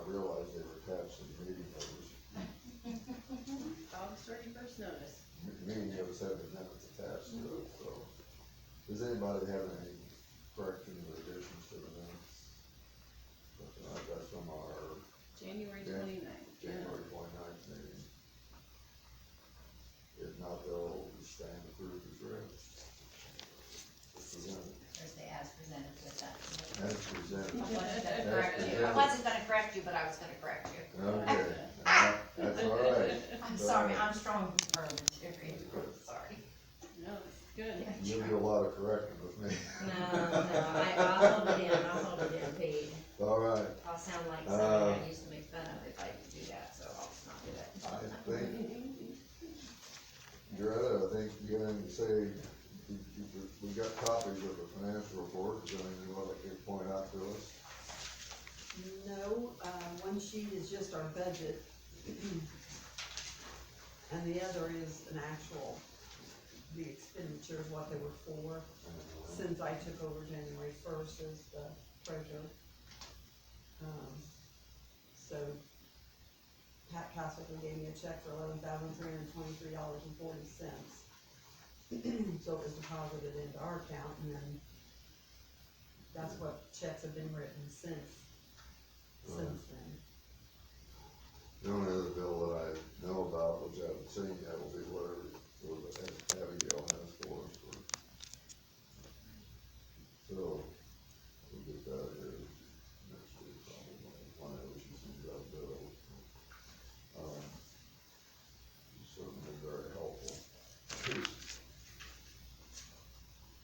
not realize they were attached to the meeting notice. August 31st notice. Meeting notice had the minutes attached to it, so. Does anybody have any corrections or additions to the minutes? That's from our January Yeah. 29th. January 29th meeting. If not, they'll stand approved as read. As presented. There's the as presented with that. As presented. I wasn't gonna As correct you. I presented. wasn't gonna correct you, but I was gonna correct you. Okay, that's all right. I'm sorry, I'm strong in parliamentary, sorry. No, it's good. You do a lot of correcting with me. No, I'll hold it in, Pete. All right, I'll sound like somebody I used to make fun of if I do that, so I'll just not do that. I think, Doretta, I think you got anything to say, we got copies of the financial report, is there anything you want to point out to us? No, one sheet is just our budget. And the other is an actual, the expenditures, what they were for, since I took over January 1st as the treasurer. So Pat Castleton gave me a check for $11,323.40. So it was deposited into our account, and then that's what checks have been written since then. The only other bill that I know about, which I haven't seen yet, will be whatever, Abigail has for us for. So, we'll get that here next week, probably, whenever she sends out a bill. Certainly very helpful.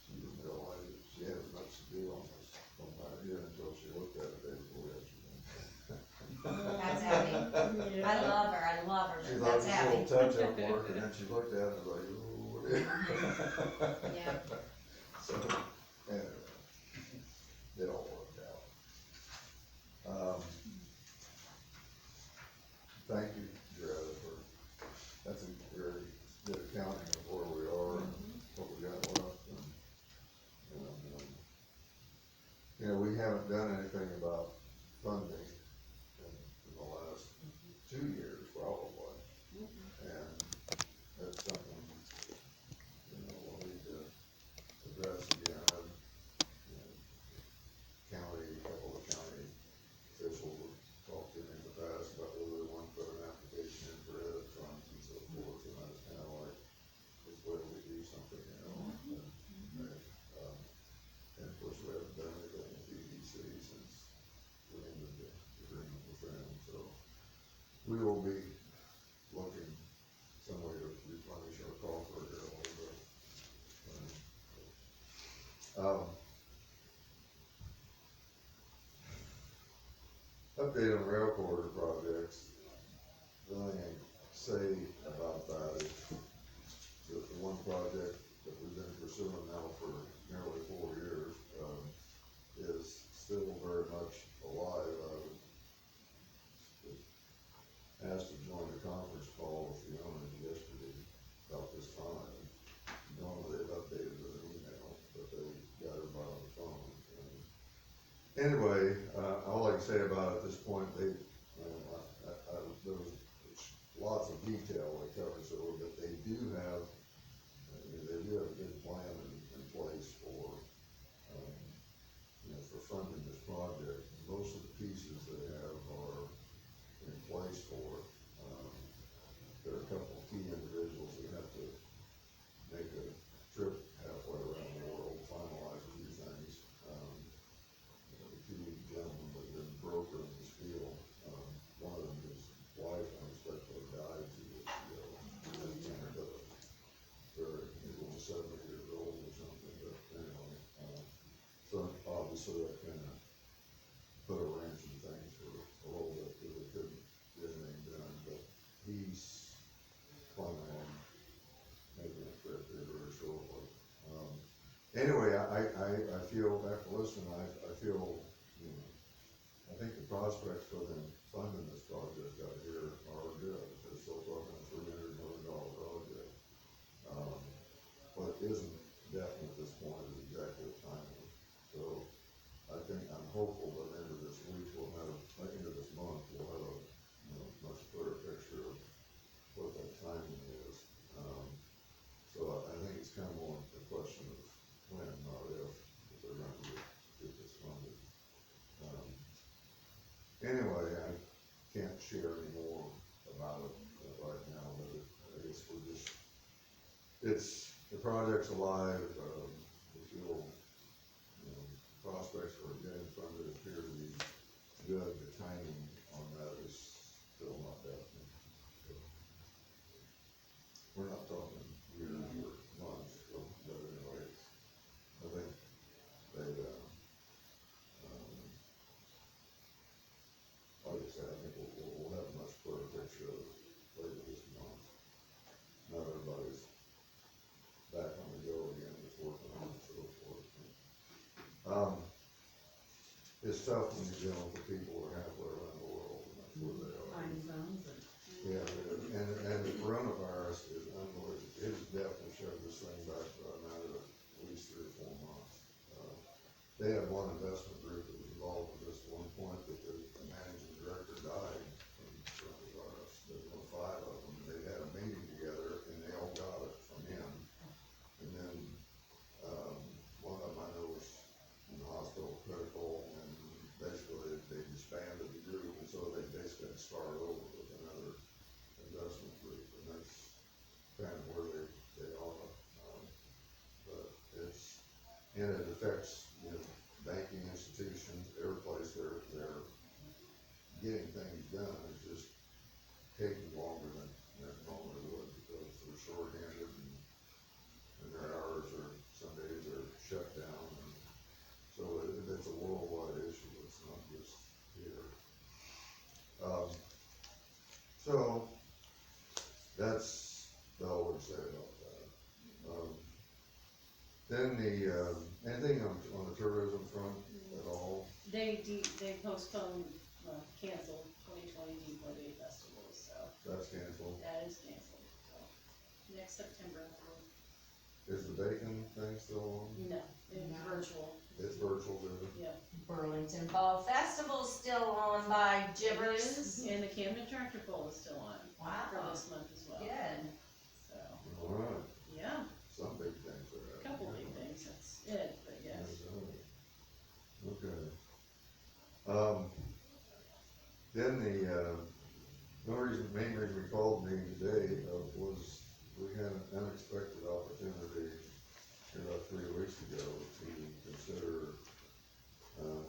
She didn't realize that she had as much to do on this, from right here until she looked at it day before yesterday. That's Abby. I love her, She but thought that's it was a Abby. little touch-up work, and then she looked at it and was like, ooh. Yeah. So, anyway, it all worked out. Thank you, Jared, that's a very good accounting of where we are and what we got left, and, you know, we haven't done anything about funding in the last 2 years, probably. And that's something, we'll need to address again. A couple of county officials have talked to me in the past about whether they want to put an application in for edit funds and so forth, and that's kind of like, this way we do something, and of course, we haven't done anything with EDC since we ended the agreement with them, so we will be looking some way to replenish our coffer here a little bit. Update on rail corridor projects. The only thing I can say about that is that the one project that we've been pursuing now for nearly 4 years, is still very much alive. I was asked to join a conference call with the owners yesterday about this time. Normally they've updated with an email, but they got everybody on the phone. Anyway, all I can say about it at this point, there was lots of detail they covered, so that they do have a good plan in place for, for funding this project. Most of the pieces they have are in place for it. There are a couple of key individuals that have to make a trip halfway around the world, finalize a few things. The two gentlemen that have been brokering this deal, one of them, his wife unexpectedly died 2 years ago in Canada. He was only 70 years old or something, but anyway, so obviously that kind of put a wrench in things for a little bit, because they couldn't get anything done, but he's planning on making a trip here very shortly. Anyway, I feel, after listening, I feel, I think the prospects for them funding this project out here are good. They're still talking a $300 million project. What isn't definite at this point is exactly the timing. So I think, I'm hopeful that end of this week, end of this month, can't share any more about it right now, but I guess we're just, the project's alive, we feel, prospects for getting funded appear to be good, the timing on that is still not definite. So, we're not talking years or months, so, but anyway, I think they, like I said, I think we'll have a much clearer picture of it later this month. Now everybody's back on the go again, with working on and so forth. It's tough when you're dealing with people who are halfway around the world, and that's where they are. Time zones and. Yeah, and the coronavirus is unbelievable, it has definitely shoved this thing back for a matter of at least 3 or 4 months. They had one investment group that was involved with this at one point, that the managing director died from coronavirus. There were 5 of them, they had a meeting together, and they all got it from him. And then, one of them I know was in the hospital critical, and basically they disbanded the group, and so they basically had to start over with another investment group, and that's kind of where they are. But and it affects, banking institutions, every place they're getting things done, is just taking longer than it normally would, because they're short-handed, and their hours are, some days are shut down, and so it's a worldwide issue, it's not just here. So, that's all we'd say about that. Then anything on the tourism front at all? They postponed, canceled 2020 Depot Day Festival, so That's canceled. that is canceled, so. Next September, Is the bacon thing still on? no, it's No. virtual, It's virtual, is it? yeah. Burlington Fall Festival's still on by gibbers. And the Camden Tractor Pull is still on for Wow, this month as well. good. So, All right, yeah, some big things are a happening. couple big things, that's it, but yes. Okay. Then main reason we called the meeting today was we had an unexpected opportunity about 3 weeks ago to consider an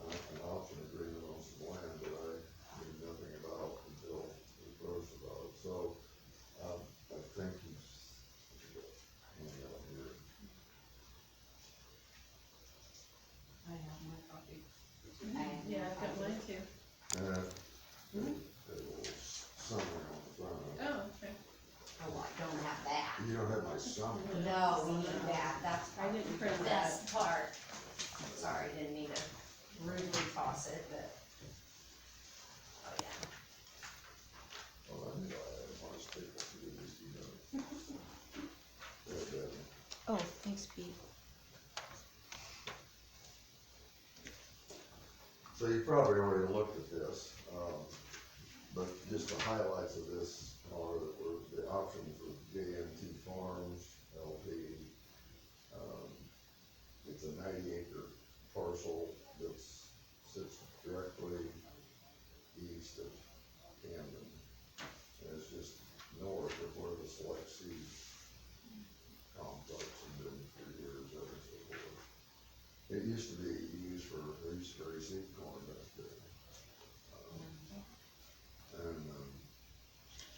option agreement on some land that I knew nothing about until we approached about it. So, I think here. I have my copy. Yeah, I've got mine too. A little summary on the front. Oh, okay. Oh, I don't have that. You don't have my summary. No, we need that, that's I didn't probably print the that. best part. Sorry, didn't mean to rudely toss it, but. Oh, yeah. Oh, I knew I had my staple to do this, There, Devin. Oh, thanks, Pete. So you probably already looked at this, but just the highlights of this are that the options with JMT Farms LP. It's a 90-acre parcel that sits directly east of Camden. And it's just north of where the Select Seeds complex has been for years, ever so forth. It used to be used for seed corn back there.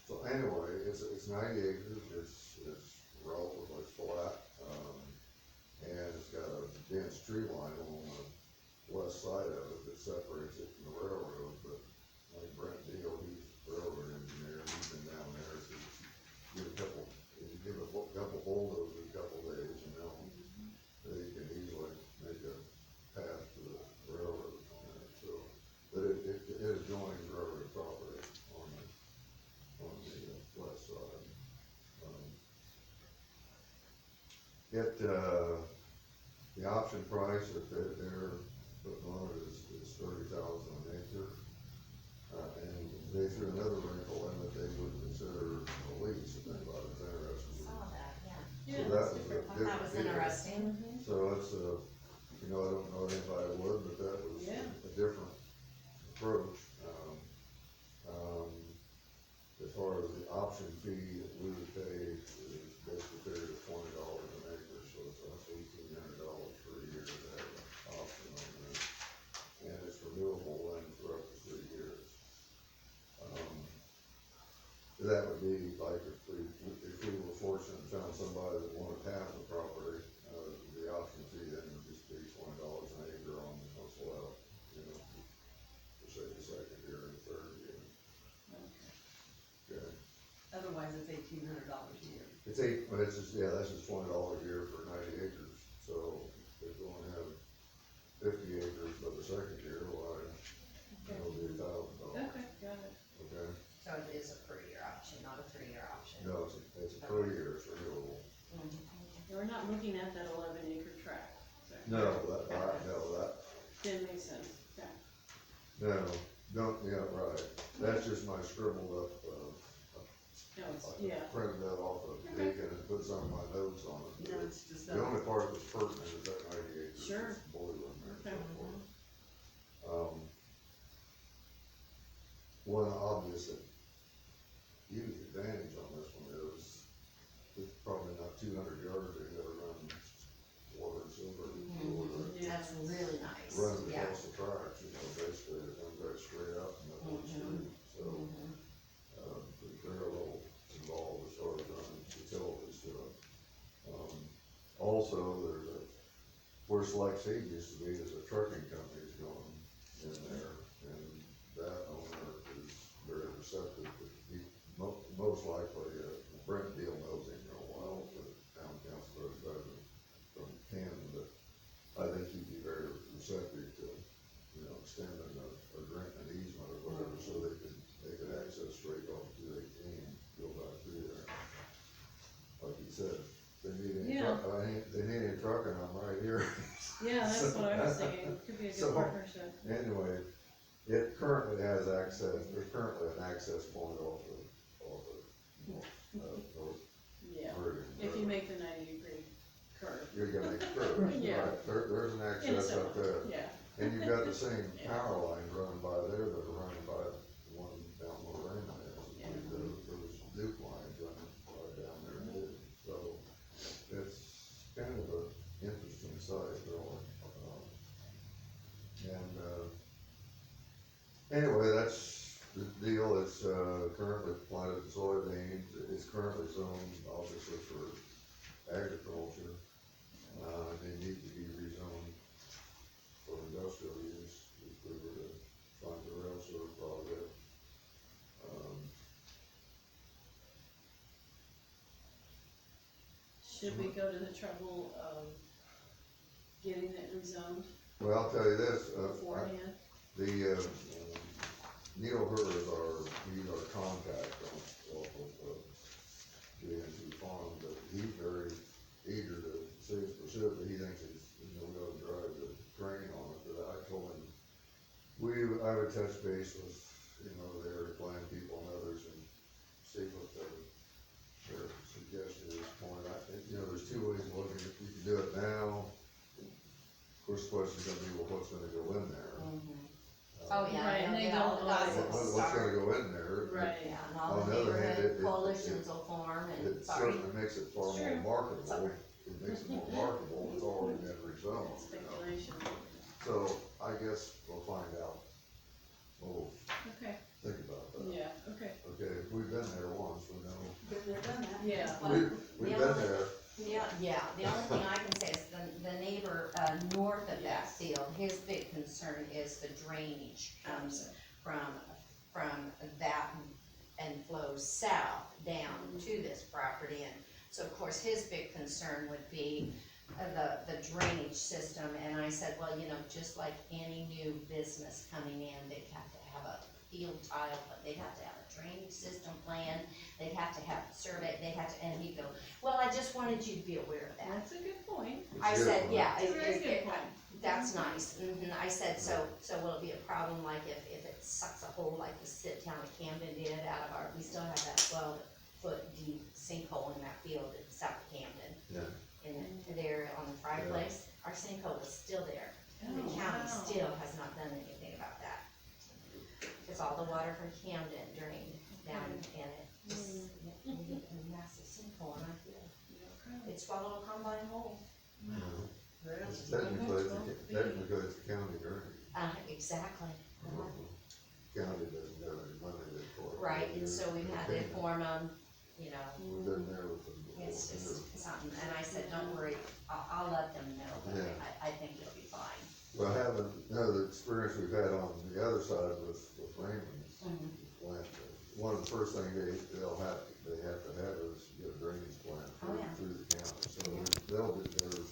So anyway, it's 90 acres, it's relatively flat, and it's got a dense tree line along the west side of it that separates it from the railroad, but like Brent Deal, he's a railroad engineer, he's been down there, so if you give a couple bulldozers a couple days, they can easily make a path to the railroad from there, so. But it is joining railroad property on the west side. The option price that they're putting on it is $30,000 an acre. And they threw another wrinkle in that they would consider a lease if anybody's interested. Saw that, yeah. So that was a That different was deal. interesting. So it's I don't know anybody would, but that was Yeah. a different approach. option fee that we would pay is basically figured at $20 an acre, so it's $1,800 per year to have an option on this. And it's renewable land for up to 3 years. That would be like if we were fortunate and found somebody that wanted half the property, the option fee then would just be $20 an acre on what's left, you know, for say the second year and the third year. Okay. Otherwise, it's $1,800 a year. But it's just, yeah, that's just $20 a year for 90 acres, so if you only have 50 acres for the second year, why, it'll be $1,000. Okay, got it. Okay, So it is a per year option, not a 3-year option. no, it's a per year, it's renewable. We're not looking at that 11-acre tract, so. No, that, Didn't make sense, okay. no, don't, yeah, right, that's just my scribbled up, No, it's, I yeah, printed that off of Okay. Beacon and put some of my notes on it. No, it's just, The only part that's pertinent is that 90 acres. Sure. is boiler in there and Okay. so forth. One obvious huge advantage on this one is, it's probably not 200 yards, they gotta run water and sewer. Yeah. That's really nice, Running yeah. across the tracks, you know, basically, it comes right straight up and up one street, so, they're a little involved as far as running utilities to it. Also, there's where Select Seed used to be, there's a trucking company's going in there, and that owner is very receptive, he, most likely, Brent Deal knows him real well, the town council president from Camden, but I think he'd be very receptive to, you know, extending a grant and easement or whatever, so they could access straight off 218, go back through there. Like he said, they need any Yeah. they need any trucking, I'm right here. yeah, that's So- what I was thinking, could be a So- good partnership. Anyway, it currently has access, there's currently an access point off of North Yeah, Meridian. if you make the 90-degree curve. You're gonna make a curve, Yeah. right, there's an access up there. Yeah, And you've got the same Yeah. power lines running by there that are running by the one down Lorraine is. Yeah. Those Duke lines running right down there too. So it's kind of an interesting site, really. Anyway, that's the deal. It's currently planted soybeans. It's currently zoned obviously for agriculture. They need to be rezoned for industrial use if we were to find a rail sewer project. should we go to the trouble of getting it rezoned Well, I'll tell you this, beforehand? Neil Hur is he's our contact off of GNC Farm, but he's very eager to see us pursue it, but he thinks it's, we ought to drive the train on it, but I told him, I would touch base with, the area plan people and others and see what their suggestion is point. I think, there's two ways of looking at it. You can do it now. Of course, the question's gonna be, well, what's gonna go in there? Oh, yeah, Right, and they'll they get all the don't always- gossip will What's gonna start. go in there? Right. Yeah, and all On the the other hand, neighborhood coalitions will form and, It sorry. certainly makes it far more Sure. marketable. Sorry. It makes it more marketable, it's already been rezoned, Speculation, So I guess we'll find out. We'll okay, think about that. yeah, okay, Okay, we've been there once, we know. been there, done that. yeah. Well, We've the been only- there. Yeah, the only thing I can say is the neighbor, north of that field, his big concern is the drainage comes from that and flows south down to this property. And so of course, his big concern would be the drainage system. And I said, well, just like any new business coming in, they'd have to have a field tile, but they'd have to have a drainage system plan, they'd have to have a survey, they'd have to, and he'd go, well, I just wanted you to be aware of that. That's a good point, I It's a good said, one. yeah, it's a very good point. that's nice, I said, so will it be a problem, like if it sucks a hole like the town of Camden did out of we still have that 12-foot deep sinkhole in that field in South Camden. Yeah. And there on the fireplace, our sinkhole is still there, the Oh, county wow. still has not done anything about that. cause all the water from Camden drained down in it, just, we get a massive sinkhole, and I feel, it swallowed a combine whole. Technically, it's a county drain. Exactly. County doesn't have any money to collect. Right, and so we've had to inform them, you know, We've been there with them before. it's just something, and I said, don't worry, I'll let them know, but Yeah. I think it'll be fine. Well, having, the experience we've had on the other side with Raymond's plant, one of the first things they have to have is get a drainage plan Oh, yeah. through the county. So they'll be, there's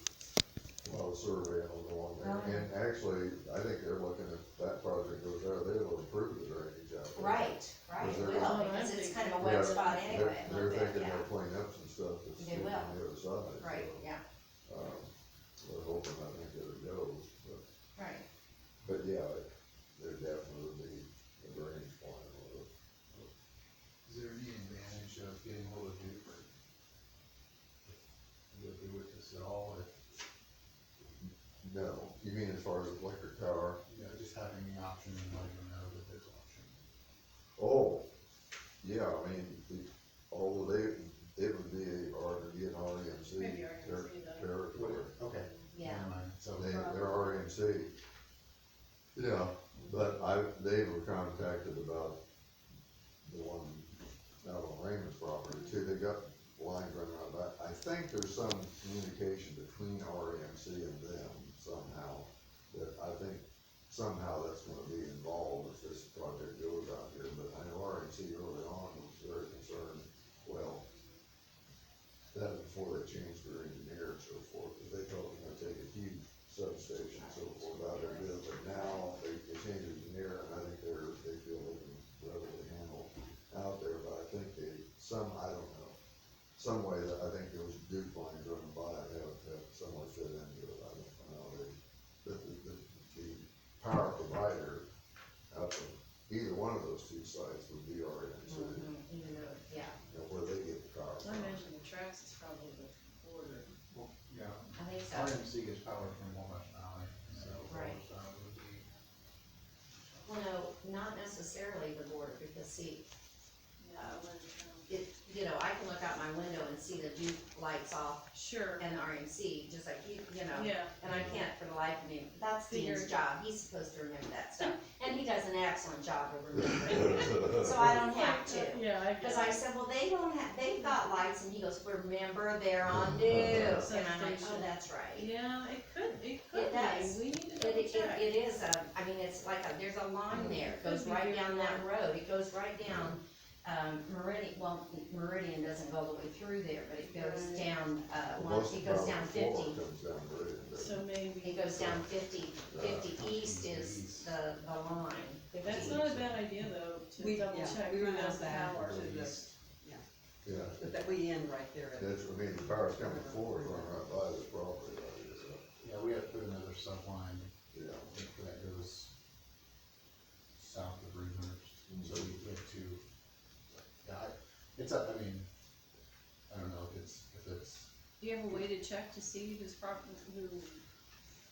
a lot of surveying will go on there. Oh, yeah. And actually, I think they're looking, if that project goes there, they will improve the drainage out there. Right, Is it there- will, because it's kind of a wet Yeah, spot anyway, a They're little bit, thinking yeah, they'll clean up some stuff that's They on will. the other side. right, so, yeah, We're hoping, I think, that it goes, right. but yeah, there definitely would be a drainage plan with it. Is there any advantage of getting hold of Duke? Will they with us at all, if, No, you mean as far as electric power? you know, just having the option and letting them know that there's an option? Oh, yeah, I mean, although it would be an REMC Maybe REMC though. territory. Okay. Yeah. Never mind, so, They're REMC. Yeah, but they were contacted about the one out on Raymond's property too. They got lines running out of that. I think there's some communication between REMC and them somehow, that I think somehow that's gonna be involved if this project goes out here, but I know REMC early on was very concerned, well, that was before they changed their engineer and so forth, because they thought it was gonna take a huge substation and so forth out there, but now they changed the engineer, and I think they feel they can readily handle out there, but I think I don't know, some way that I think those Duke lines running by have somewhat fit into it, I don't know, the power provider out of either one of those two sites would be REMC, Even though, yeah, where they get the power I from. imagine the tracks is probably the border. well, yeah, I think so. RMC gets power from Walnut Valley, so. Right. Walnut Valley would be, Well, no, not necessarily the border, because see, you know, I can look out my window and see the Duke lights off Sure, and the RMC, just like you know. yeah, And I can't for the life of me, that's Dean's Figured. job, he's supposed to remember that stuff, and he does an excellent job of remembering it, so I don't have to. yeah, I Cause I said, well, they don't have, they've got lights, and he goes, remember, they're on Duke, and I'm like, oh, that's right. yeah, it could be, does. we need to double It check. is I mean, it's like there's a line there, it goes right down that road, it goes right down, Meridian doesn't go all the way through there, but it goes Right. down, Most it of goes the down floor 50. comes down Meridian, doesn't So maybe. It goes down 50 east is the line. That's not a bad idea though, to double check We who run does out the that power. to the, Yeah, but that we end right there at. that's, I mean, the power's coming forward, running right by this property right here, so, yeah, we have to put another subline yeah. that goes south of Greenhurst, so we have to, yeah, it's up, I mean, I don't know if it's, Do you have a way to check to see who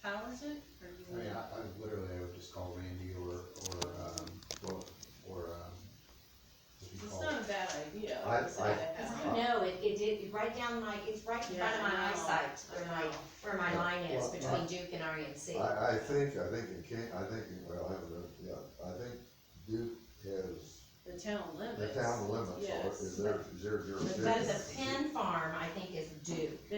powers it, or do I you? mean, I would just call Randy or, if you It's call. not a bad idea, I- like I said, I have. No, it right down it's right in front of my Yeah, I know. eyesight, where my line is Well, between Duke and REMC. I think in well, I haven't, I think Duke has, The town limits. the town limits Yes. is their jurisdiction. But the Penn farm, I think, is Duke.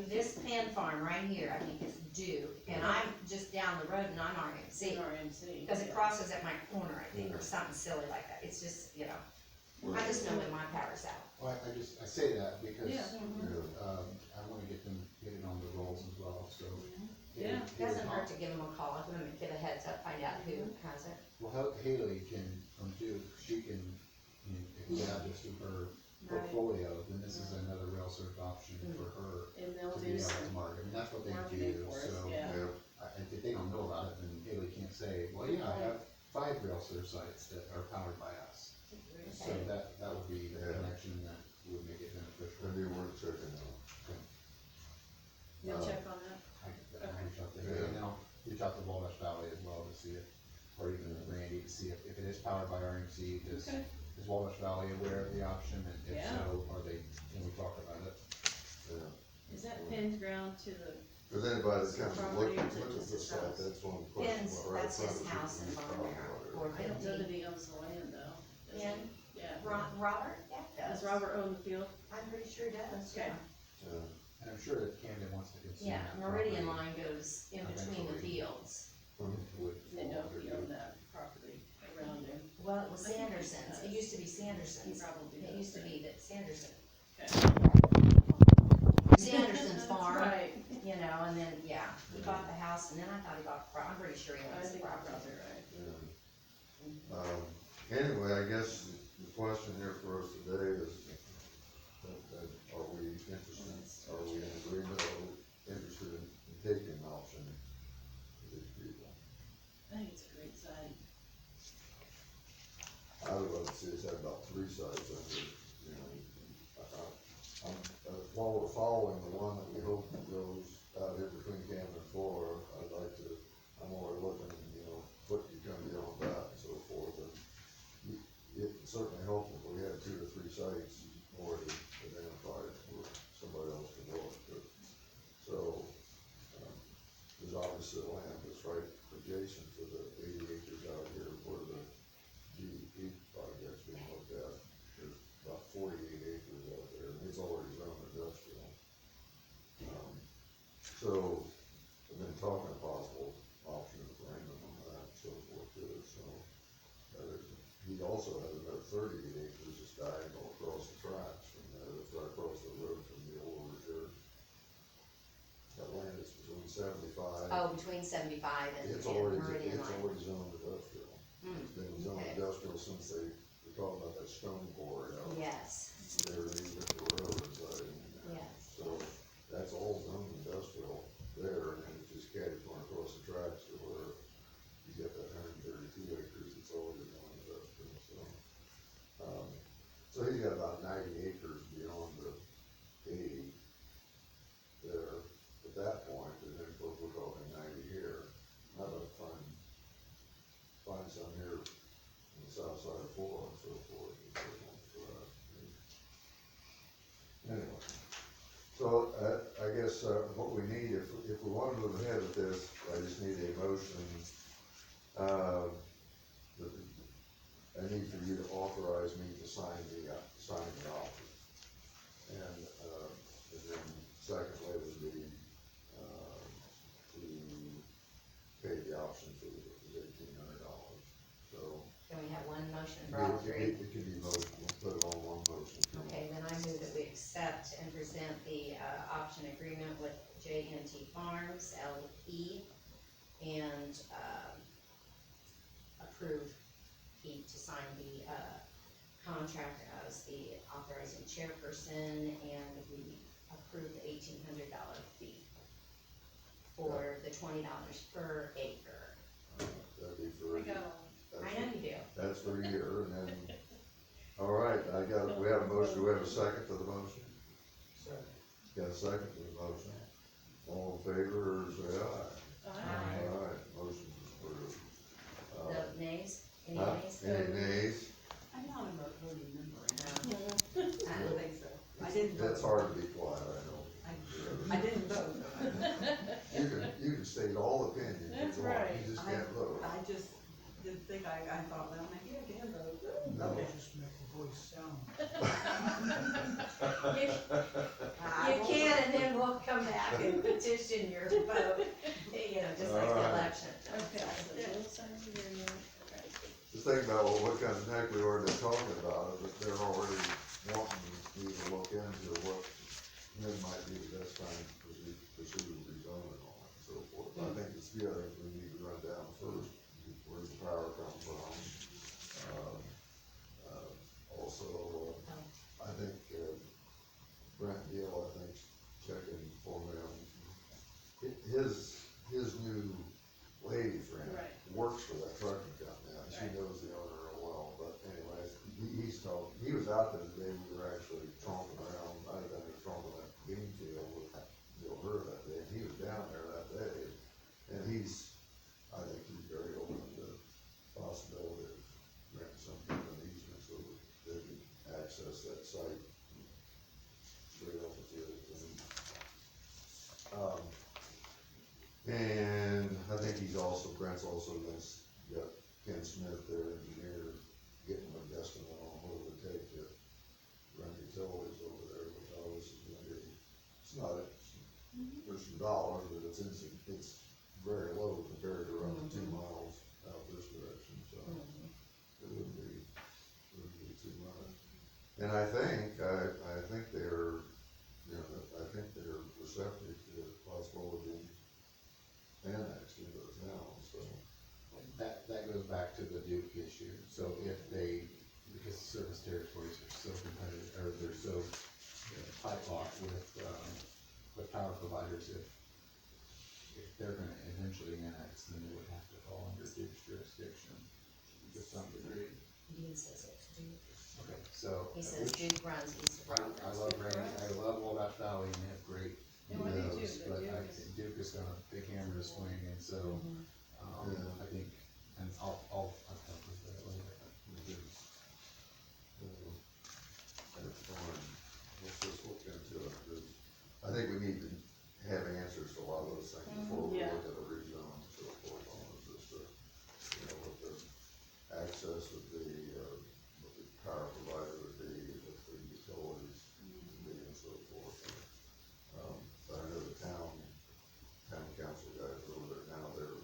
This Penn farm right here, I think is Duke, and I'm just down the road and I'm RMC. RMC. Because it crosses at my corner, I think, or something silly like that. It's just, you know, I just know when my power's out. Well, I say that because, Yeah. Yeah. I wanna get it on the rolls as well, so. Yeah. It doesn't hurt to give them a call, give them, give a heads up, find out who has it. Well, Haley can, from Duke, she can, if we add this to her Right. portfolio, then this is another rail served option for her And they'll to do be able to some market, and that's what they marketing do, for us, so. yeah. If they don't know about it, then Haley can't say, well, yeah, I have 5 rail served sites that are powered by us. So Okay. that would be the Yeah. connection that would make it beneficial. Maybe worth checking out. You'll check on that? I reach out to Haley, and then I'll reach out to Walnut Valley as well to see if, or even Randy, to see if it it is powered by RMC, Okay. is Walnut Valley aware of the option, and if Yeah. so, can we talk about it? Yeah. Is that pinned ground to the, Cause anybody that comes and Property look or is it at just this his site, house? that's one of the questions. Pins, right that's in his front of house you, is you on talk there, about it. or I don't know that fifty. he owns the land though. Does he? Yeah. Yeah. Robert, yeah, Does does. Robert own the field? I'm pretty sure does, Okay. yeah. Yeah. And I'm sure that Camden wants to consume Yeah, that Meridian property. line goes in between the Eventually. fields. Would They fall know under he you. owned that property around him. Well, it was I think he Sanderson's, it does. used to be He Sanderson's. probably It does, used to right? be that Sanderson, Okay. Sanderson's That's farm, right. you know, and then, yeah, he bought the house, and then I thought he bought, I'm pretty sure he I owns the think you're property. probably right. Yeah. Anyway, I guess the question here for us today is, are we interested, are we in agreement, are we interested in taking an option for these people? I think it's a great site. I would love to see us have about 3 sites under, you know, while we're following the one that we hope goes out here between Camden-Flora, I'd like to, I'm already looking, you know, what you can get on that and so forth, and it certainly helps if we had 2 or 3 sites already identified where somebody else can go it, but, so, there's obviously land that's right adjacent to the 80 acres out here where the GDP project's being looked at. There's about 48 acres out there, and it's already zoned industrial. So, I've been talking a possible option of Raymond on that and so forth too, so. He also has another 38 acres just diagonal across the tracks from there, that's right across the road from the old reserve. That land is between 75. Oh, between 75 and It's already, Meridian it's line. already zoned industrial. Hmm, It's been zoned okay. industrial since they were talking about that stone quarry out Yes, there, they put the railroad siding in there. yes. So, that's all zoned industrial there, and then it's just catty corner across the tracks to where you get that 132 acres, it's already zoned industrial, so. So he's got about 90 acres beyond the 80 there at that point, and then of course we're talking 90 here. I'd like to find some here on the south side of Flora and so forth, and so on for that. Anyway, so, I guess, what we need, if we wanna move ahead with this, I just need a motion, that I need for you to authorize me to sign the offer. And then secondly would be, to pay the option fee, which is $1,800, so. Can we have one motion for all three? It can be motion, we'll put it on one motion. if you want. Okay, then I move that we accept and present the, option agreement with JNT Farms, LE, and, approve Pete to sign the, contract as the authorizing chairperson, and we approve the $1,800 fee for the $20 per acre. That'd be for. I got all. I know you do. That's for a year, and then, all right, we have a motion, do we have a second to the motion? Got a second to the motion? All in favor, say aye. Aye. All right, motion is approved. The nays, any Huh? nays? Any nays? I'm not a voting member, No. I don't think so. I didn't vote. It's hard to be quiet, I know. I didn't vote. You can state all opinions you That's want, right. you just can't vote. I just didn't think, I thought, well, maybe I can vote. No. Okay. Just make the voice sound. You can, and then we'll come back and petition your vote, you know, just like All the right. election. Okay, so both sides of your, okay. Just think about what kind of neck we are just talking about, but they're already wanting me to look into what, when might be the best time to pursue rezoning on it and so forth. I think it's the other things we need to run down first, where's the power come from? Also, I think, Brent Gill, I think, checking for him, his new lady friend Right. works for that trucking company, and she Right. knows the owner real well, but anyways, he was out there today, we were actually tromping around, I was down there tromping that bean field with Bill Hur that day, and he was down there that day, and I think he's very open to the possibility of Brent's also got Ken Smith, their engineer, getting an estimate on what it would take to run utilities over there, which obviously is gonna be, it's not, there's some dollars, but it's very low compared to running 2 miles out this direction, so it wouldn't be too much. And I think they're, you know, I think they're receptive to the possibility of being annexed into the town, so. That goes back to the Duke issue, so if they, because service territories are so competitive, or they're so tight locked with power providers, if they're gonna eventually annex, then they would have to fall under Duke's jurisdiction to some degree. Dean says it's Duke. Okay, so. He says Duke runs east of Rock. I love Randy, I love Walnut Valley, and they have great No, I do too, videos, but but Duke I is- think Duke is gonna, big hammer to swing, and so, Yeah. I think, and I'll help with that later. That's fine, let's just look into it, 'cause I think we need to have answers to a lot of those things before we Yeah. look at a rezone and so forth on it, just to, you know, what the access would be, what the power provider would be, what the utilities would be and so forth. But I know the town council guys over there now, they're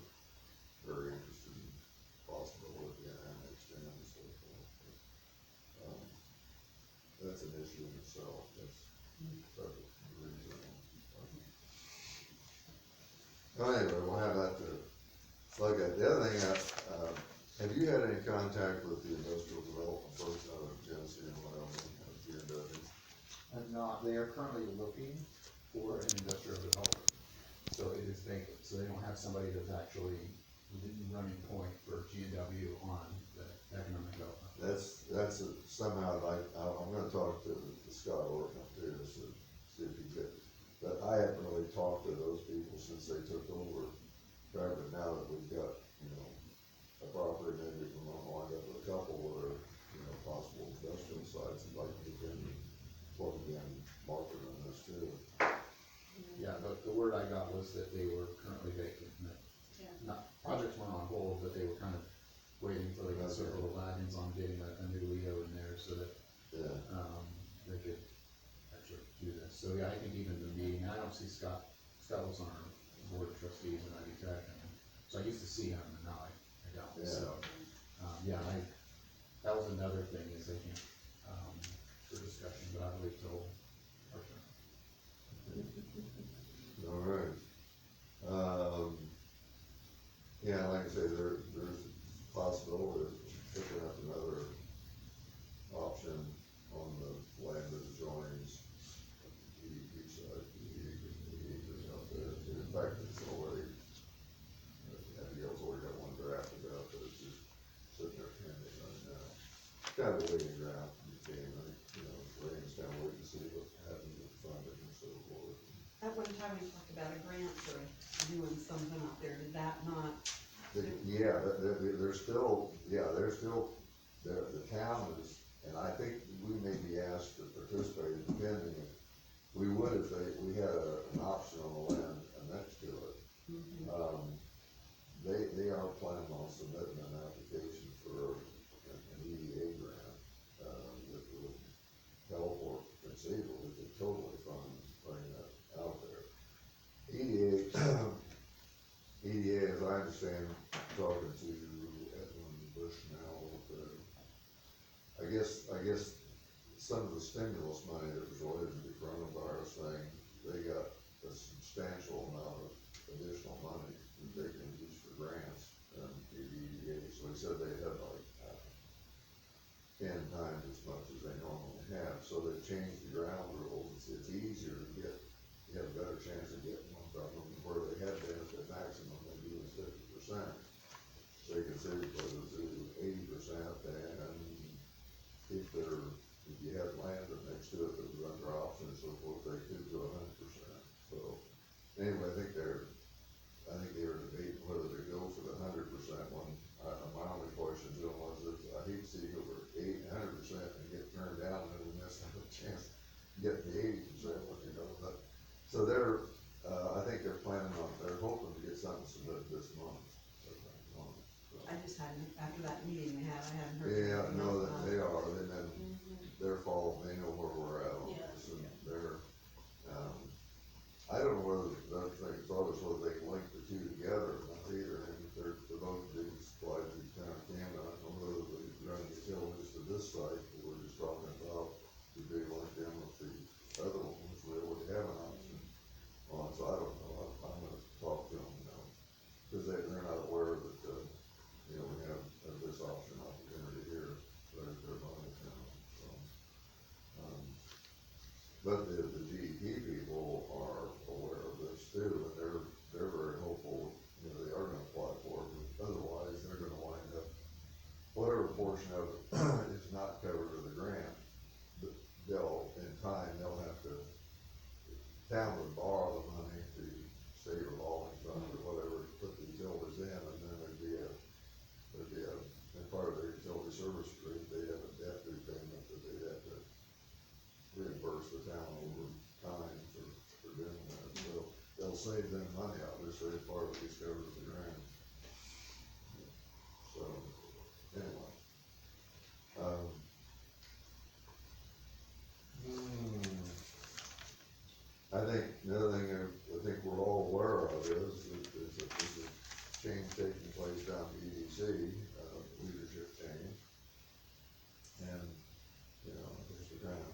very interested in possibility of being annexed in and so forth. But, that's an issue in itself, that's subject to rezone. Anyway, we'll have that to look at. The other thing, have you had any contact with the industrial development folks out of Genesee and Wyoming, G&W? No, they are currently looking for an industrial developer, so it is vacant, so they don't have somebody that's actually running point for G&W on the economic development. Somehow, I'm gonna talk to Scott Orton up there to see if he could, but I haven't really talked to those people since they took over. But now that we've got, you know, a property, maybe we want to wind up with a couple that are, you know, possible industrial sites, I'd like to get them plugged in, market on this too. Yeah, the word I got was that they were currently vacant, and that, projects weren't on hold, but they were kind of waiting for like a circle of wagons on getting a new Leo in there, so that, Yeah, they could actually do this. So, yeah, I think even the meeting, I don't see Scott was on our board of trustees in Ivy Tech, and so I used to see him, and now I don't, Yeah. so, that was another thing, is they can't, for discussion, but I believe till our turn. all right. Yeah, like I say, there's a possibility of picking up another option on the land that adjoins the east side, the acres out there. In fact, it's already, Abigail's already got one drafted out, but it's just sitting there pending right now. Kind of a waiting draft, you know, Rain's kind of waiting to see what happens with funding and so forth. At one time, we talked about a grant for doing something out there, did that not? Yeah, there's still, the town is, and I think we may be asked to participate depending if, we would if we had an option on the land next to it. They are planning on submitting an application for an EDA grant, that would help or conceivably could totally fund bringing that out there. EDA, as I understand, talking to Edwin Bushnell, I guess some of the stimulus money that was related to the coronavirus thing, they got a substantial amount of additional money that they can use for grants and EDA, so he said they had like 10 times as much as they normally have, so they've changed the ground rules, it's easier to get, you have a better chance of getting one from them, where they had been at the maximum they do is 50%. So you can say it was 80%, and if you had land next to it that was under option and so forth, they could go 100%. So, anyway, I think they were debating whether to go for the 100% one. My only question to them was that I hate to see you over 100% and get turned down, and then we miss a chance to get the 80%, you know, but, so I think they're hoping to get something submitted this month. But, after that meeting they had, I hadn't heard. Yeah, anything no, else that about they it. are, and then their fault, they know where we're at on Yeah. this, and they're, I don't know whether, the thing, thought is whether they can link the two together or not either, and if they're, the both being supplied to the town of Camden, I don't know whether they run utilities to this site, that we're just talking about, to be linked in with the other one, which we already have an option on, so I don't know, I'm gonna talk to them, cause they're not aware that, we have this option opportunity here, they're running it now, so. But the GEP people are aware of this too, and they're very hopeful, they are gonna apply for it, but otherwise, they're gonna wind up, whatever portion of it is not covered with the grant, but they'll have to, town would borrow the money to state revolving fund or whatever, to put the utilities in, and then there'd be a, and part of their utility service agreement, they'd have a debt repayment that they'd have to reimburse the town over time for doing that, so they'll save them money, obviously, as part of it is covered with the grant. So, anyway. I think, the other thing I think we're all aware of is a change taking place down at EDC, leadership change. And, I guess we're kind of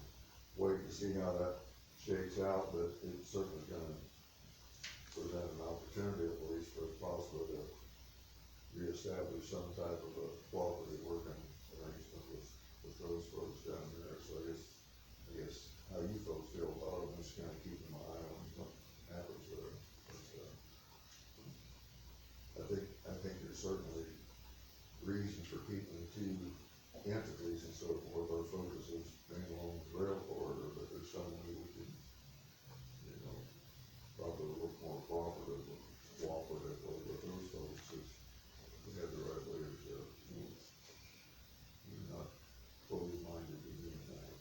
waiting to see how that shakes out, but it's certainly gonna present an opportunity at least for possibly to reestablish some type of a cooperative working arrangement with those folks down there, so I guess how you folks feel about it, I'm just kinda keeping my eye on what happens there. But, I think there's certainly reasons for keeping the two entities and so forth, our focus is being along the rail corridor, but there's some way we can, probably look more cooperatively with those folks if we have the right leadership. You're not closed-minded to doing that.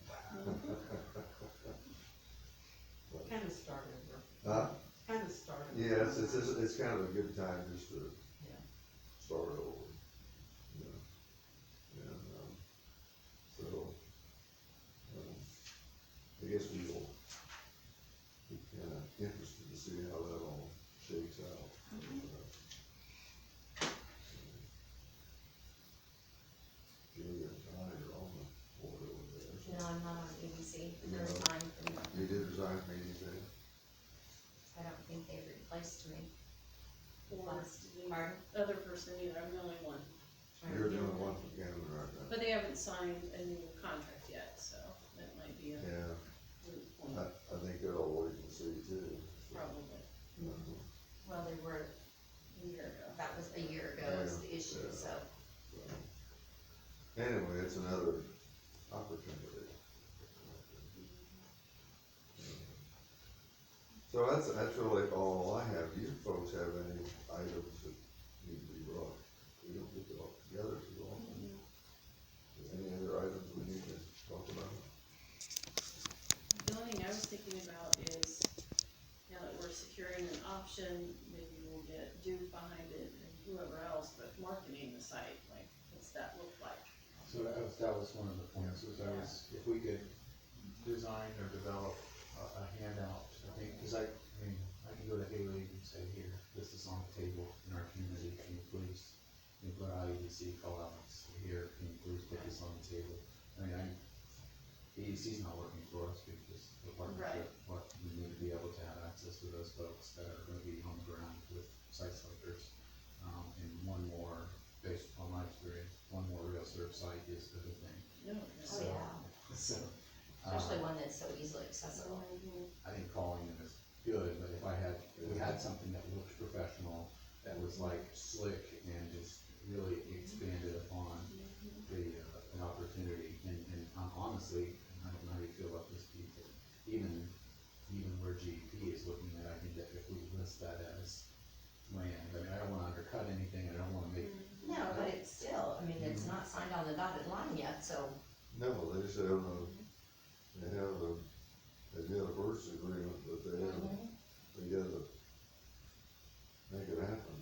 Kinda started, Huh? kinda started. Yeah, it's kind of a good time just to Yeah. start over, and, so, I guess we will be kinda interested to see how that all shakes out. Julia and I are on the board over there, so. No, I'm not on ABC, No. there's mine from them. You did resign meetings then? I don't think they replaced me. Or Pardon? the other person either, I'm the only one. You're the only one from Camden right now. But they haven't signed a new contract yet, so that might be a Yeah, moot point, I think they're all waiting to see too. So, probably, Well, they were, a year ago. that was a year ago is the issue, Yeah. so. Anyway, it's another opportunity. So that's really all I have. Do you folks have any items that need to be brought? We don't get it all together too often. Any other items we need to talk about? The only thing I was thinking about is, now that we're securing an option, maybe we'll get Duke behind it and whoever else, but marketing the site, like, what's that look like? So that was one of the points, if we could design or develop a handout, I think, cause I can go to Haley and say, here, this is on the table in our community, can you please, put IEDC call outs here, can you please put this on the table? EDC's not working for us because the partnership, what we need to be able to have access to those folks that are gonna be on the ground with site selectors. And one more, based on my experience, one more real serve site is a good thing. No, Oh, yeah, So, especially one that's so easily accessible. I think calling them is good, but if we had something that looked professional, that was like slick and just really expanded upon an opportunity, and honestly, I don't know how you feel about this, Pete, but even where GEP is looking at, I think that if we list that as land, I don't wanna undercut anything, I don't wanna make. No, but it's still, it's not signed on the dotted line yet, so. No, they just have they did a purchase agreement, but they gotta make it happen,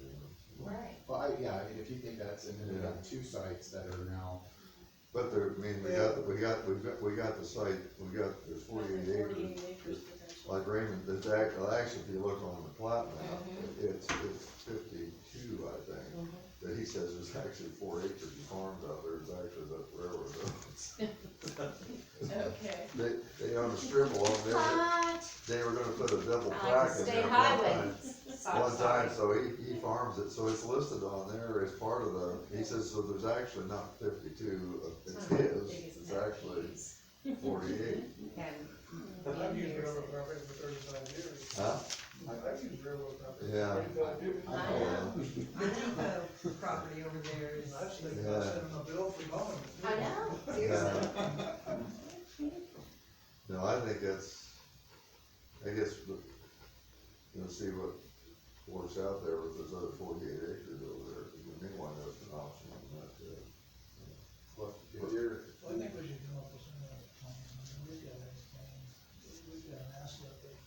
Right. Well, if you think that's, and then we got two sites that are now, But there, I mean, we got the site, there's 48 acres. 48 acres potentially. Like Raymond, actually, if you look on the plat map, it's 52, I think. But he says there's actually 4 acres of farms out there, it's actually the railroad owns. Okay. They own a strip along there, What? they were gonna put a double I like track the in state there. highway. One time, so he farms it, so it's listed on there as part of the, he says, so there's actually not 52, it's his, it's actually 48. And I've used railroad property for 35 years. Huh? I've used railroad property Yeah. for 35 years. I know. I think the property over there is, And I've seen, Yeah. I sent them a bill for mowing. I know. Yeah. No, I think I guess, see what works out there with those other 48 acres over there, because we may wind up with an option on that, well, if you're, Well, I think we should come up with some other plan. I mean, we've got everything, we've got an asset that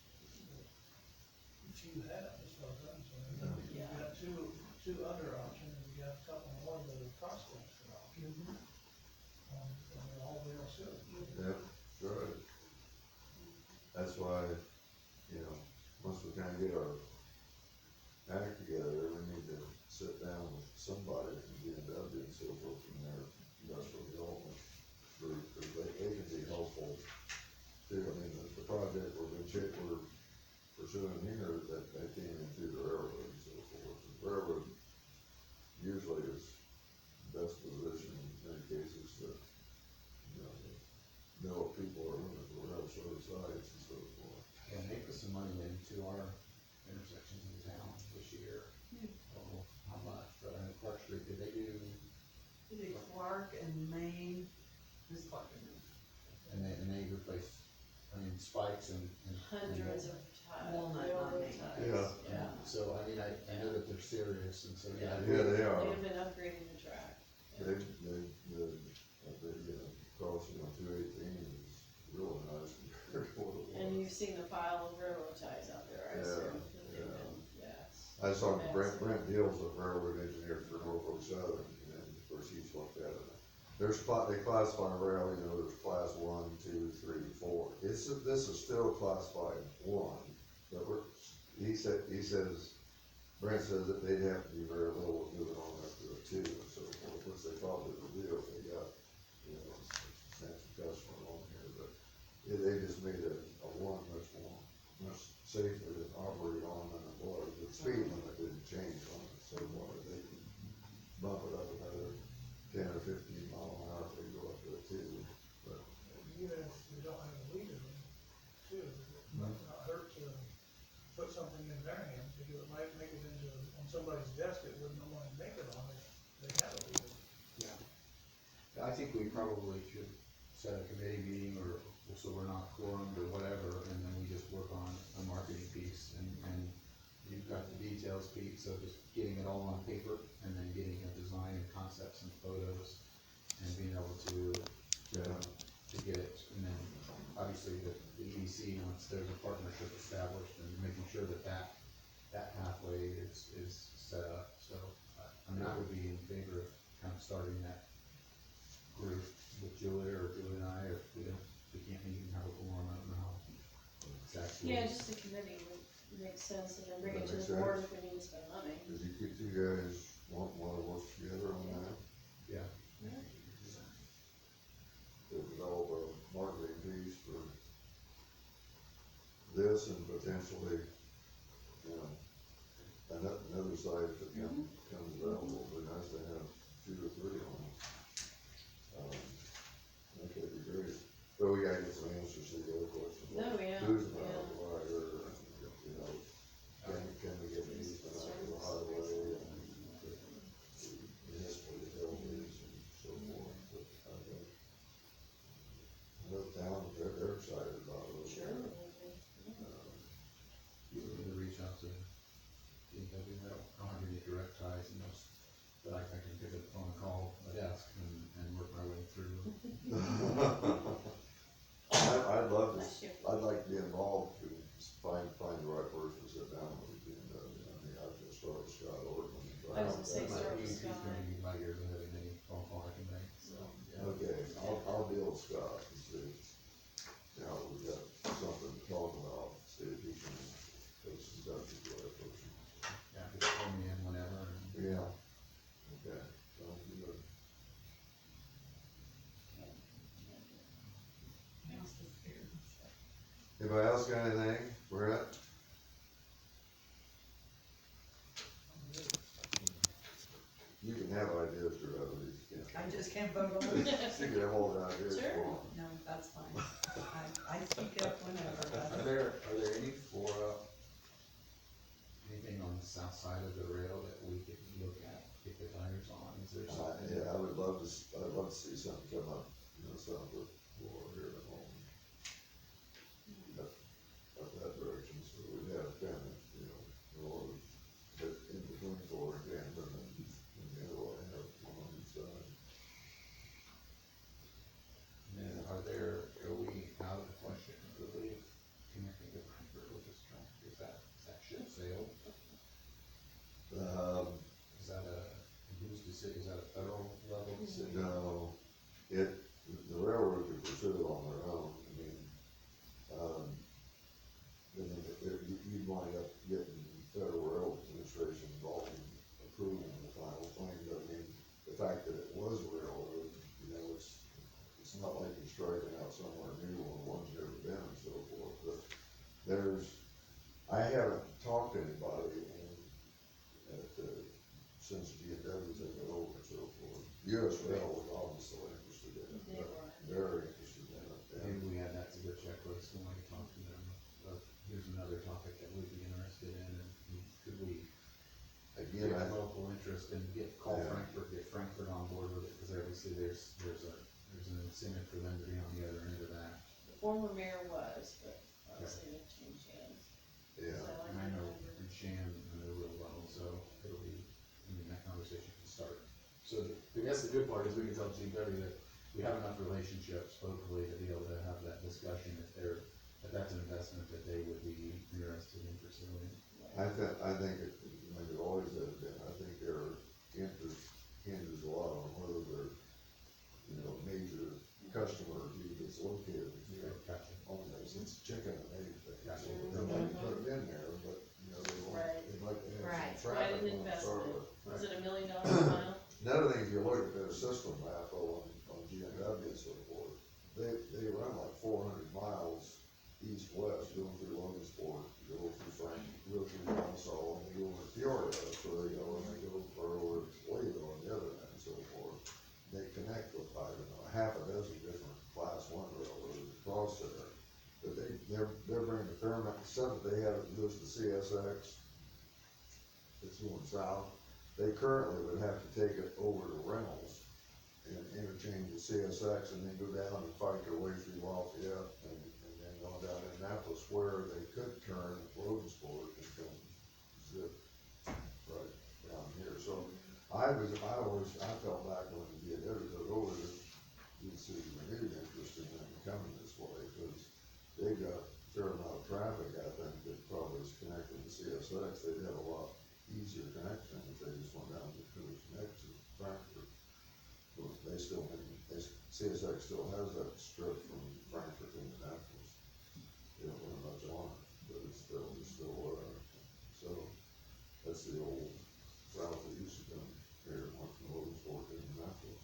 few have, as far as I'm concerned. We've got two under option, and we got a couple more that are prospects for option. And they're all real soon. Yep, right. That's why, once we kinda get our act together, we need to sit down with somebody from DNW and so forth from their industrial development group, because they can be helpful too. I mean, the project we're pursuing here, that came in through the railroad and so forth. The railroad usually is best position in many cases to, know if people are looking for rail service sites and so forth. and they put some money into our intersections in town this year. I don't know how much, but I know Clark Street, did they do, Clark and Maine, this Clark and Maine. and they replaced, spikes and. Hundreds of ties. Walnut, railroad not ties, Yeah. Yeah. So, I know that they're serious, and so, yeah. Yeah, they are. They've been upgrading the track. The crossing on 218 is really nice compared to what it was. And you've seen the pile of railroad ties out there, I Yeah, assume. that they've yeah. been- Yes. I saw Brent Deals, a railroad engineer for Norfolk Southern, and of course he's looked at it. They classify rail, there's class 1, 2, 3, 4. This is still classified 1, but Brent says that they'd have to be very little moving on up to a 2 and so forth, which they probably will do if they got, substantial customer on here, but they just made a 1 much safer to operate on than it was. The speed limit didn't change on it so far, they can bump it up another 10 or 15 mile an hour if they go up to a 2, but. Even if we don't have a leader, too, it might not hurt to put something in their hands, because it might make it into, on somebody's desk, it wouldn't know what to make it on if they have a leader. Yeah. I think we probably should set a committee meeting, or, so we're not quorumed or whatever, and then we just work on a marketing piece, and you've got the details, Pete, so just getting it all on paper, and then getting a design and concepts and photos, and being able to get it, and then, obviously, the EDC, once there's a partnership established, and making sure that pathway is set up, so, I would be in favor of kind of starting that group with Julia and I, if we can't even have a forum, I don't know how exactly. Yeah, just a committee would make sense, and then bring it to That the makes board sense. if we need to spend money. Did you guys wanna work together on that? Yeah, To develop a marketing piece for this and potentially, another site that comes available, it'd be nice to have 2 or 3 on it. I think that'd be great, but we gotta get some answers to the other questions. No, yeah, Who's an yeah. outlier, can we get an easement out to the highway and municipal utilities and so forth, but I think another town, they're excited about it. Sure. you need to reach out to DPW, I don't have any direct ties in those, but I can pick up the phone and call a desk and work my way through. I'd like to be involved to find the right person to sit down with, I've just started Scott Ortman. I was gonna say, He's start with he's Scott. gonna be light years ahead of me. Anybody else got anything? Brett? You can have ideas, Drew, at least, yeah. I just can't vote on it. You can have all the ideas. Sure. No, that's fine. I speak up whenever, Are but there any anything on the south side of the rail that we could look at, get the tires on, is there something? Yeah, I'd love to see something come up, south of Flora here at home. Up that direction, so we'd have kind of, or, but in between Flora and Camden and the other way, have one on each side. And are we out of the question, really, connecting to Frankfurt with this track, is that ship sailed? Is that whose decision, is that a federal level decision? No, the railroad could pursue it on their own, I mean, then you'd wind up getting Federal Railroad Administration involved in approving the final claim, but I mean, the fact that it was a railroad, it's not like you're striking out somewhere new on one's never been and so forth, but I haven't talked to anybody since G&W took it over and so forth. US Rail was obviously interested in it, They were. very interested in it. Maybe we add that to the checklist when we talk to them, here's another topic that we'd be interested in, and could we Again, get local interest and call Yeah. Frankfurt, get Frankfurt on board with it, cause obviously there's an incentive for them to be on the other end of that. The former mayor was, but obviously they've changed hands. Yeah, So And I know in Shan, on a real level, so it'll be, that conversation can start. So I guess the good part is we can tell GW that we have enough relationships locally to be able to have that discussion if that's an investment that they would be interested in pursuing. I think it, like it always has been, I think their interest hinges a lot on whether their, major customer is located here. Gotcha. On those, it's chicken and egg thing, Gotcha. so they might put it in there, but, Right. they'd like to have Right. some Right, traffic an on the start investment. of it. Was it $1 million a mile? Another thing, if you look at their system map on G&W and so forth, they run like 400 miles east-west, going through Logansport, go through Frank, go through Nassau, and they go over to Peoria, that's where they go, and they go over to Toledo on the other end and so forth. They connect with, I don't know, half a dozen different class one railroads across there. But they're bringing a fair amount, except that they have it goes to CSX, it's going south. They currently would have to take it over to Reynolds and interchange with CSX and then go down and fight their way through Lafayette and then go down to Indianapolis where they could turn at Logansport and come zip right down here. So I felt back when the DOW took over this, you'd see renewed interest in them coming this way because they've got a fair amount of traffic, I think, that probably is connected to CSX. They'd have a lot easier connection if they just went down to connect to Frankfurt. But they still, CSX still has that strip from Frankfurt to Indianapolis. They don't run much on it, but it's still, so that's the old route that used to come here, went from Logansport to Indianapolis.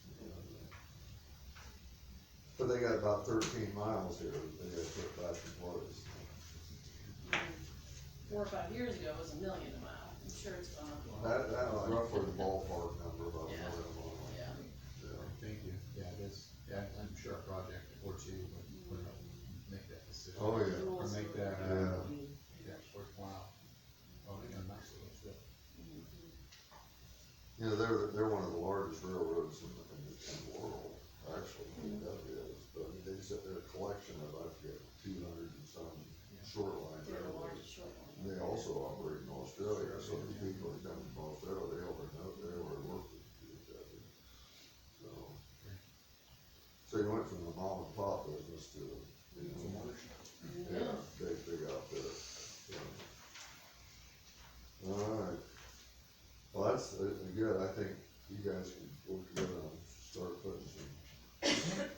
But they got about 13 miles here that they gotta put back in place. 4 or 5 years ago, it was $1 million a mile. I'm sure it's gone up a lot. That was roughly the ballpark number about Yeah. $1 million. Yeah. Thank you, I'm sure a project or two would help make that decision. Oh, yeah. Or make that, Yeah. worthwhile. Oh, they got a nice little strip. They're one of the largest railroads in the world, actually, DW is, but they're a collection of, I forget, 200 and some short line They're the railroads. largest short one. And they also operate in Australia, so the people that come from Australia, they already work with DW. So you went from the mom and pop business to, Yeah. big outfit, so. Alright, well, that's good, I think you guys can work together and start putting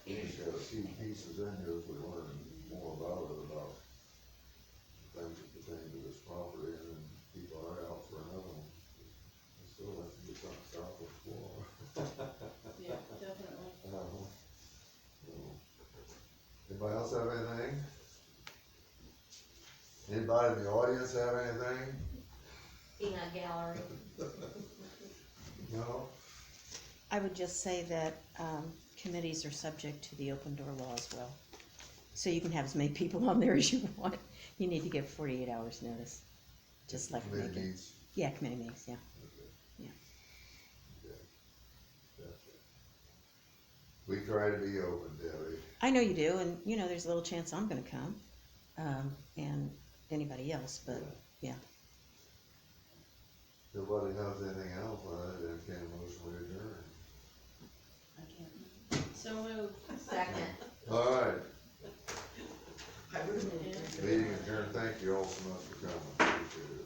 we just got a few pieces in here as we learn more about it, about things that pertain to this property, and then keep our eye out for another one. We still have to get something south of Flora. Yeah, definitely. So, anybody else have anything? Anybody in the audience have anything? Peanut gallery. No? I would just say that, committees are subject to the open door law as well. So you can have as many people on there as you want. You need to give 48 hours notice, just like Committee making. meets? Yeah, committee meetings, yeah. Okay. Yeah. Okay. Gotcha. We try to be open, Debbie. I know you do, and you know, there's a little chance I'm gonna come, and anybody else, but, yeah. If nobody knows anything else, I entertain a motion to adjourn. I can't. So moved. Second. All right, Yeah. meeting adjourned. Thank you all so much for coming. Appreciate it.